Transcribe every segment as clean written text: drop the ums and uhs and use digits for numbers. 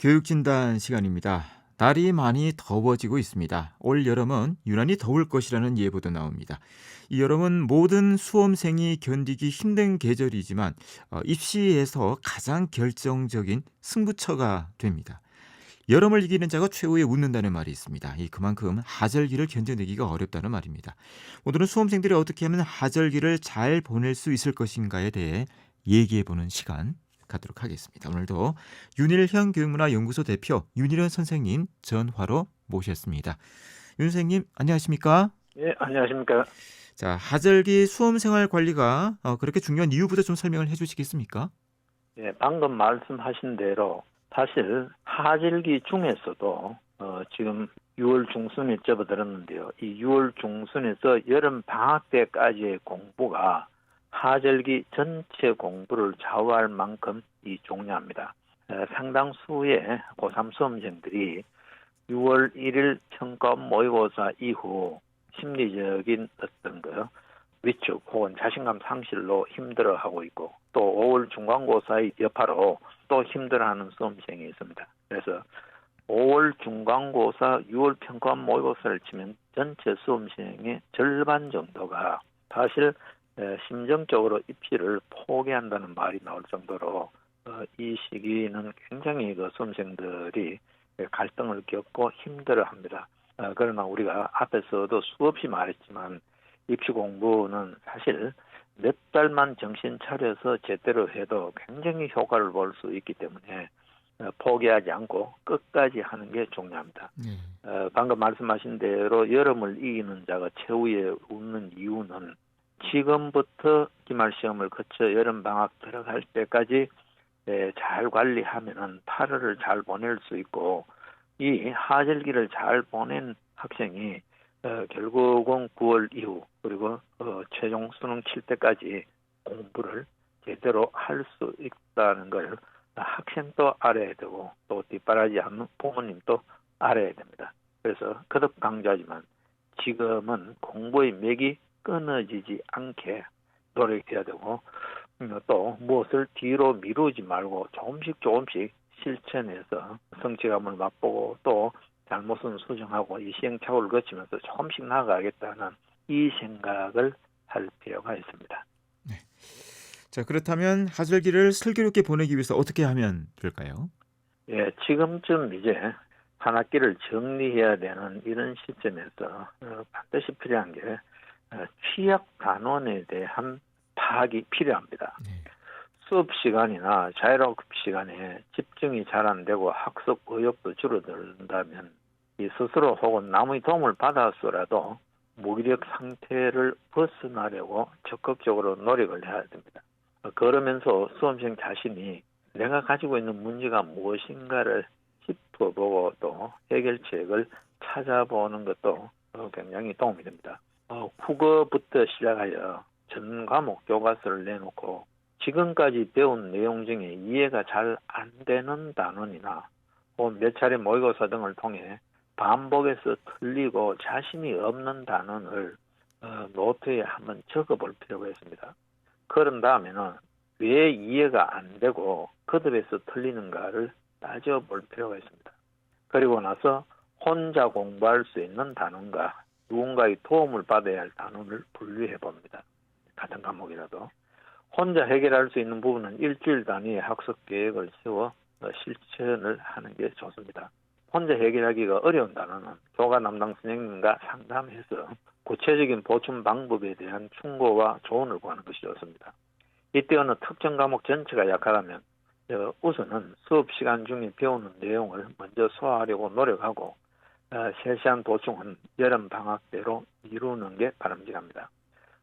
교육진단 시간입니다. 날이 많이 더워지고 있습니다. 올 여름은 유난히 더울 것이라는 예보도 나옵니다. 이 여름은 모든 수험생이 견디기 힘든 계절이지만 입시에서 가장 결정적인 승부처가 됩니다. 여름을 이기는 자가 최후에 웃는다는 말이 있습니다. 그만큼 하절기를 견뎌내기가 어렵다는 말입니다. 오늘은 수험생들이 어떻게 하면 하절기를 잘 보낼 수 있을 것인가에 대해 얘기해보는 시간 갖도록 하겠습니다. 오늘도 윤일현 교육문화연구소 대표 윤일현 선생님 전화로 모셨습니다. 윤 선생님 안녕하십니까? 예, 안녕하십니까. 자, 하절기 수험생활 관리가 그렇게 중요한 이유부터 좀 설명을 해주시겠습니까? 예, 방금 말씀하신 대로 사실 하절기 중에서도 지금 6월 중순에 접어들었는데요. 이 6월 중순에서 여름 방학 때까지의 공부가 하절기 전체 공부를 좌우할 만큼 중요합니다. 상당수의 고3 수험생들이 6월 1일 평가 모의고사 이후 심리적인 어떤 위축 혹은 자신감 상실로 힘들어하고 있고 또 5월 중간고사의 여파로 또 힘들어하는 수험생이 있습니다. 그래서 5월 중간고사, 6월 평가 모의고사를 치면 전체 수험생의 절반 정도가 사실 심정적으로 입시를 포기한다는 말이 나올 정도로 이 시기는 굉장히 수험생들이 갈등을 겪고 힘들어합니다. 그러나 우리가 앞에서도 수없이 말했지만 입시 공부는 사실 몇 달만 정신 차려서 제대로 해도 굉장히 효과를 볼 수 있기 때문에 포기하지 않고 끝까지 하는 게 중요합니다. 방금 말씀하신 대로 여름을 이기는 자가 최후에 웃는 이유는 지금부터 기말시험을 거쳐 여름방학 들어갈 때까지 잘 관리하면 8월을 잘 보낼 수 있고 이 하절기를 잘 보낸 학생이 결국은 9월 이후 그리고 최종 수능 칠 때까지 공부를 제대로 할 수 있다는 걸 학생도 알아야 되고 또 뒷바라지 하는 부모님도 알아야 됩니다. 그래서 거듭 강조하지만 지금은 공부의 맥이 끊어지지 않게 노력해야 되고 또 무엇을 뒤로 미루지 말고 조금씩 실천해서 성취감을 맛보고 또 잘못은 수정하고 이 시행착오를 거치면서 조금씩 나아가겠다는 이 생각을 할 필요가 있습니다. 네. 자, 그렇다면 하절기를 슬기롭게 보내기 위해서 어떻게 하면 될까요? 예, 지금쯤 이제 한 학기를 정리해야 되는 이런 시점에서 반드시 필요한 게 취약 단원에 대한 파악이 필요합니다. 수업 시간이나 자율학습 시간에 집중이 잘 안 되고 학습 의욕도 줄어든다면 이 스스로 혹은 남의 도움을 받아서라도 무기력 상태를 벗어나려고 적극적으로 노력을 해야 됩니다. 그러면서 수험생 자신이 내가 가지고 있는 문제가 무엇인가를 짚어보고 또 해결책을 찾아보는 것도 굉장히 도움이 됩니다. 국어부터 시작하여 전 과목 교과서를 내놓고 지금까지 배운 내용 중에 이해가 잘 안 되는 단원이나 몇 차례 모의고사 등을 통해 반복해서 틀리고 자신이 없는 단원을 노트에 한번 적어볼 필요가 있습니다. 그런 다음에는 왜 이해가 안 되고 거듭해서 틀리는가를 따져볼 필요가 있습니다. 그리고 나서 혼자 공부할 수 있는 단원과 누군가의 도움을 받아야 할 단원을 분류해 봅니다. 같은 과목이라도. 혼자 해결할 수 있는 부분은 일주일 단위의 학습 계획을 세워 실천을 하는 게 좋습니다. 혼자 해결하기가 어려운 단어는 교과 담당 선생님과 상담해서 구체적인 보충 방법에 대한 충고와 조언을 구하는 것이 좋습니다. 이때 어느 특정 과목 전체가 약하다면 우선은 수업 시간 중에 배우는 내용을 먼저 소화하려고 노력하고 세세한 보충은 여름 방학 때로 미루는 게 바람직합니다.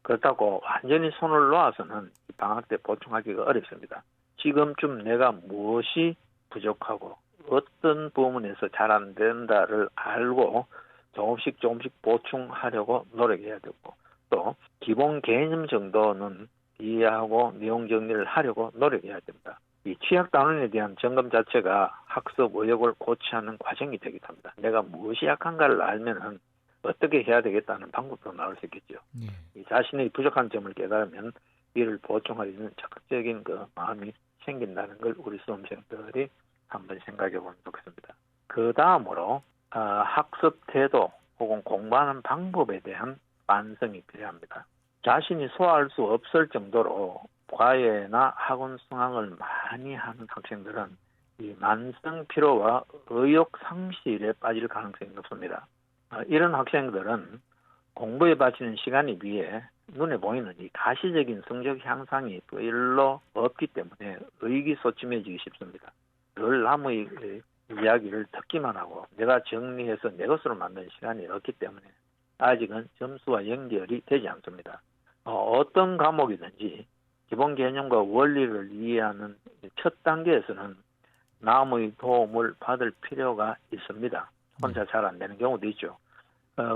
그렇다고 완전히 손을 놓아서는 방학 때 보충하기가 어렵습니다. 지금쯤 내가 무엇이 부족하고 어떤 부분에서 잘 안 된다를 알고 조금씩 보충하려고 노력해야 되고 또 기본 개념 정도는 이해하고 내용 정리를 하려고 노력해야 됩니다. 이 취약 단원에 대한 점검 자체가 학습 의욕을 고취하는 과정이 되기도 합니다. 내가 무엇이 약한가를 알면은 어떻게 해야 되겠다는 방법도 나올 수 있겠죠. 이 자신의 부족한 점을 깨달으면 이를 보충하려는 적극적인 마음이 생긴다는 걸 우리 수험생들이 한번 생각해 보면 좋겠습니다. 그 다음으로 학습 태도 혹은 공부하는 방법에 대한 반성이 필요합니다. 자신이 소화할 수 없을 정도로 과외나 학원 승강을 많이 하는 학생들은 이 만성 피로와 의욕 상실에 빠질 가능성이 높습니다. 이런 학생들은 공부에 바치는 시간에 비해 눈에 보이는 이 가시적인 성적 향상이 별로 없기 때문에 의기소침해지기 쉽습니다. 늘 남의 이야기를 듣기만 하고 내가 정리해서 내 것으로 만든 시간이 없기 때문에 아직은 점수와 연결이 되지 않습니다. 어떤 과목이든지 기본 개념과 원리를 이해하는 첫 단계에서는 남의 도움을 받을 필요가 있습니다. 혼자 잘 안 되는 경우도 있죠.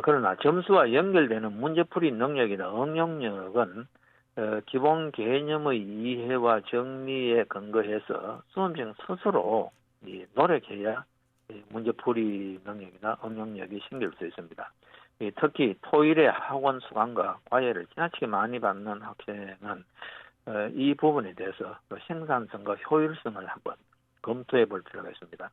그러나 점수와 연결되는 문제풀이 능력이나 응용력은 기본 개념의 이해와 정리에 근거해서 수험생 스스로 노력해야 문제풀이 능력이나 응용력이 생길 수 있습니다. 특히 토일의 학원 수강과 과외를 지나치게 많이 받는 학생은 이 부분에 대해서 생산성과 효율성을 한번 검토해 볼 필요가 있습니다.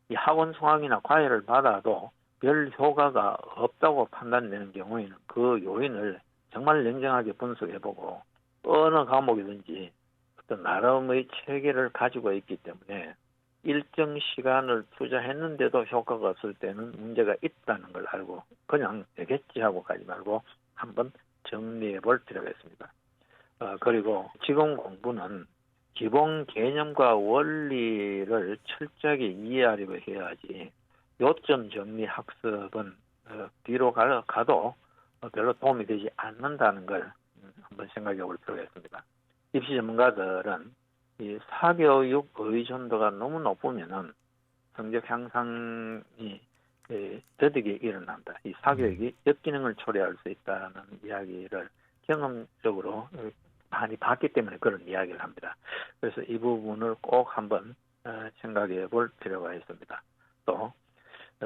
이 학원 수강이나 과외를 받아도 별 효과가 없다고 판단되는 경우에는 그 요인을 정말 냉정하게 분석해보고 어느 과목이든지 어떤 나름의 체계를 가지고 있기 때문에 일정 시간을 투자했는데도 효과가 없을 때는 문제가 있다는 걸 알고 그냥 되겠지 하고 가지 말고 한번 정리해 볼 필요가 있습니다. 그리고 지금 공부는 기본 개념과 원리를 철저하게 이해하려고 해야지 요점 정리 학습은 뒤로 가도 별로 도움이 되지 않는다는 걸 한번 생각해 볼 필요가 있습니다. 입시 전문가들은 이 사교육 의존도가 너무 높으면은 성적 향상이 더디게 일어난다. 이 사교육이 역기능을 초래할 수 있다는 이야기를 경험적으로 많이 봤기 때문에 그런 이야기를 합니다. 그래서 이 부분을 꼭 한번 생각해 볼 필요가 있습니다. 또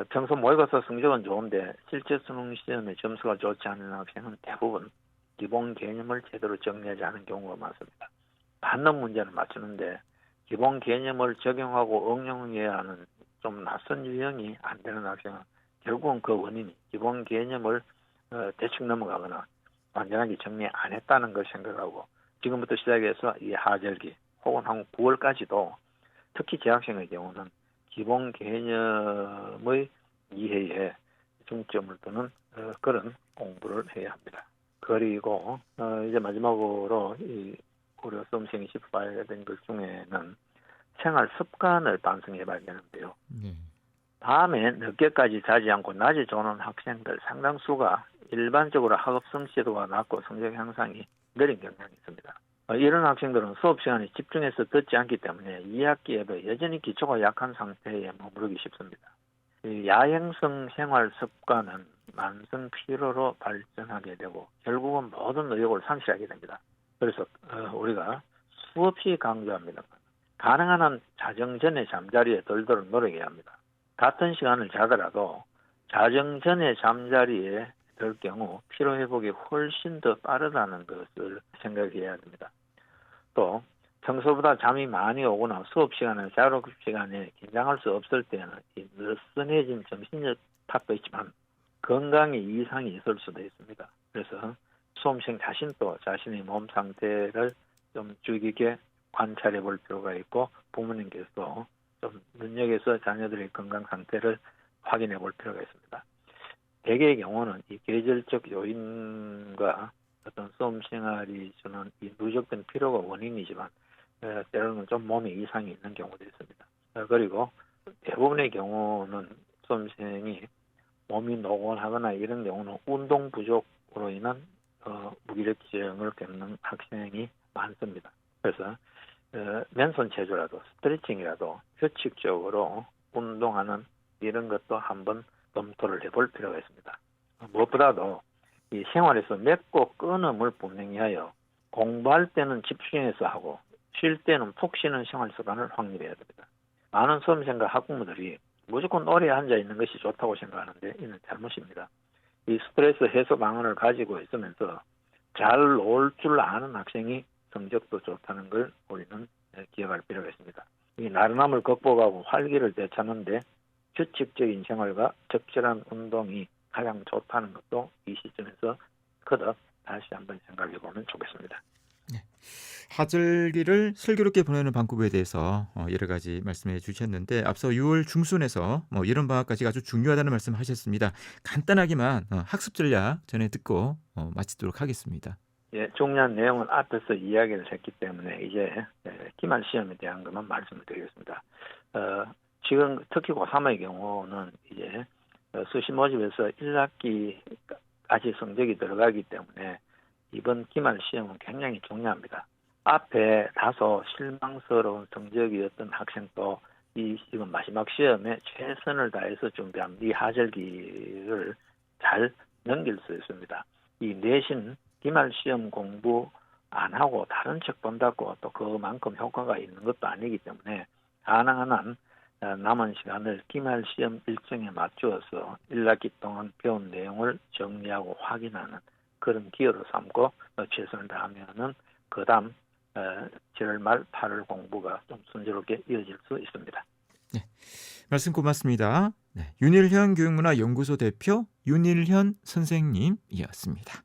평소 모의고사 성적은 좋은데 실제 수능 시험에 점수가 좋지 않은 학생은 대부분 기본 개념을 제대로 정리하지 않은 경우가 많습니다. 받는 문제는 맞추는데 기본 개념을 적용하고 응용해야 하는 좀 낯선 유형이 안 되는 학생은 결국은 그 원인이 기본 개념을 대충 넘어가거나 완전하게 정리 안 했다는 걸 생각하고 지금부터 시작해서 이 하절기 혹은 한 9월까지도 특히 재학생의 경우는 기본 개념의 이해에 중점을 두는 그런 공부를 해야 합니다. 그리고 이제 마지막으로 우리 수험생이 짚어봐야 되는 것 중에는 생활 습관을 반성해 봐야 되는데요. 밤에 늦게까지 자지 않고 낮에 조는 학생들 상당수가 일반적으로 학업 성취도가 낮고 성적 향상이 느린 경향이 있습니다. 이런 학생들은 수업 시간에 집중해서 듣지 않기 때문에 2학기에도 여전히 기초가 약한 상태에 머무르기 쉽습니다. 야행성 생활 습관은 만성 피로로 발전하게 되고 결국은 모든 의욕을 상실하게 됩니다. 그래서 우리가 수없이 강조합니다. 가능한 한 자정 전에 잠자리에 들도록 노력해야 합니다. 같은 시간을 자더라도 자정 전에 잠자리에 들 경우 피로 회복이 훨씬 더 빠르다는 것을 생각해야 됩니다. 또 평소보다 잠이 많이 오거나 수업 시간에 자료 시간에 긴장할 수 없을 때는 느슨해진 정신력 탓도 있지만 건강에 이상이 있을 수도 있습니다. 그래서 수험생 자신도 자신의 몸 상태를 좀 주의 깊게 관찰해 볼 필요가 있고 부모님께서 좀 눈여겨서 자녀들의 건강 상태를 확인해 볼 필요가 있습니다. 대개의 경우는 이 계절적 요인과 어떤 수험 생활이 주는 이 누적된 피로가 원인이지만 때로는 좀 몸에 이상이 있는 경우도 있습니다. 그리고 대부분의 경우는 수험생이 몸이 노곤하거나 이런 경우는 운동 부족으로 인한 무기력증을 겪는 학생이 많습니다. 그래서 맨손 체조라도 스트레칭이라도 규칙적으로 운동하는 이런 것도 한번 검토를 해볼 필요가 있습니다. 무엇보다도 이 생활에서 맺고 끊음을 분명히 하여 공부할 때는 집중해서 하고 쉴 때는 푹 쉬는 생활 습관을 확립해야 됩니다. 많은 수험생과 학부모들이 무조건 오래 앉아 있는 것이 좋다고 생각하는데 이는 잘못입니다. 이 스트레스 해소 방안을 가지고 있으면서 잘 놀 줄 아는 학생이 성적도 좋다는 걸 우리는 기억할 필요가 있습니다. 이 나른함을 극복하고 활기를 되찾는데 규칙적인 생활과 적절한 운동이 가장 좋다는 것도 이 시점에서 거듭 다시 한번 생각해 보면 좋겠습니다. 하절기를 슬기롭게 보내는 방법에 대해서 여러 가지 말씀해 주셨는데 앞서 6월 중순에서 여름 방학까지 아주 중요하다는 말씀하셨습니다. 간단하게만 학습 전략 전에 듣고 마치도록 하겠습니다. 예, 중요한 내용은 앞에서 이야기를 했기 때문에 이제 기말 시험에 대한 것만 말씀을 드리겠습니다. 지금 특히 고3의 경우는 이제 수시 모집에서 1학기까지 성적이 들어가기 때문에 이번 기말 시험은 굉장히 중요합니다. 앞에 다소 실망스러운 성적이었던 학생도 이 지금 마지막 시험에 최선을 다해서 준비한 이 하절기를 잘 넘길 수 있습니다. 이 내신 기말 시험 공부 안 하고 다른 책 본다고 또 그만큼 효과가 있는 것도 아니기 때문에 가능한 한 남은 시간을 기말 시험 일정에 맞추어서 1학기 동안 배운 내용을 정리하고 확인하는 그런 기회로 삼고 최선을 다하면은 그다음 7월 말 8월 공부가 좀 순조롭게 이어질 수 있습니다. 네, 말씀 고맙습니다. 네, 윤일현 교육문화연구소 대표 윤일현 선생님이었습니다.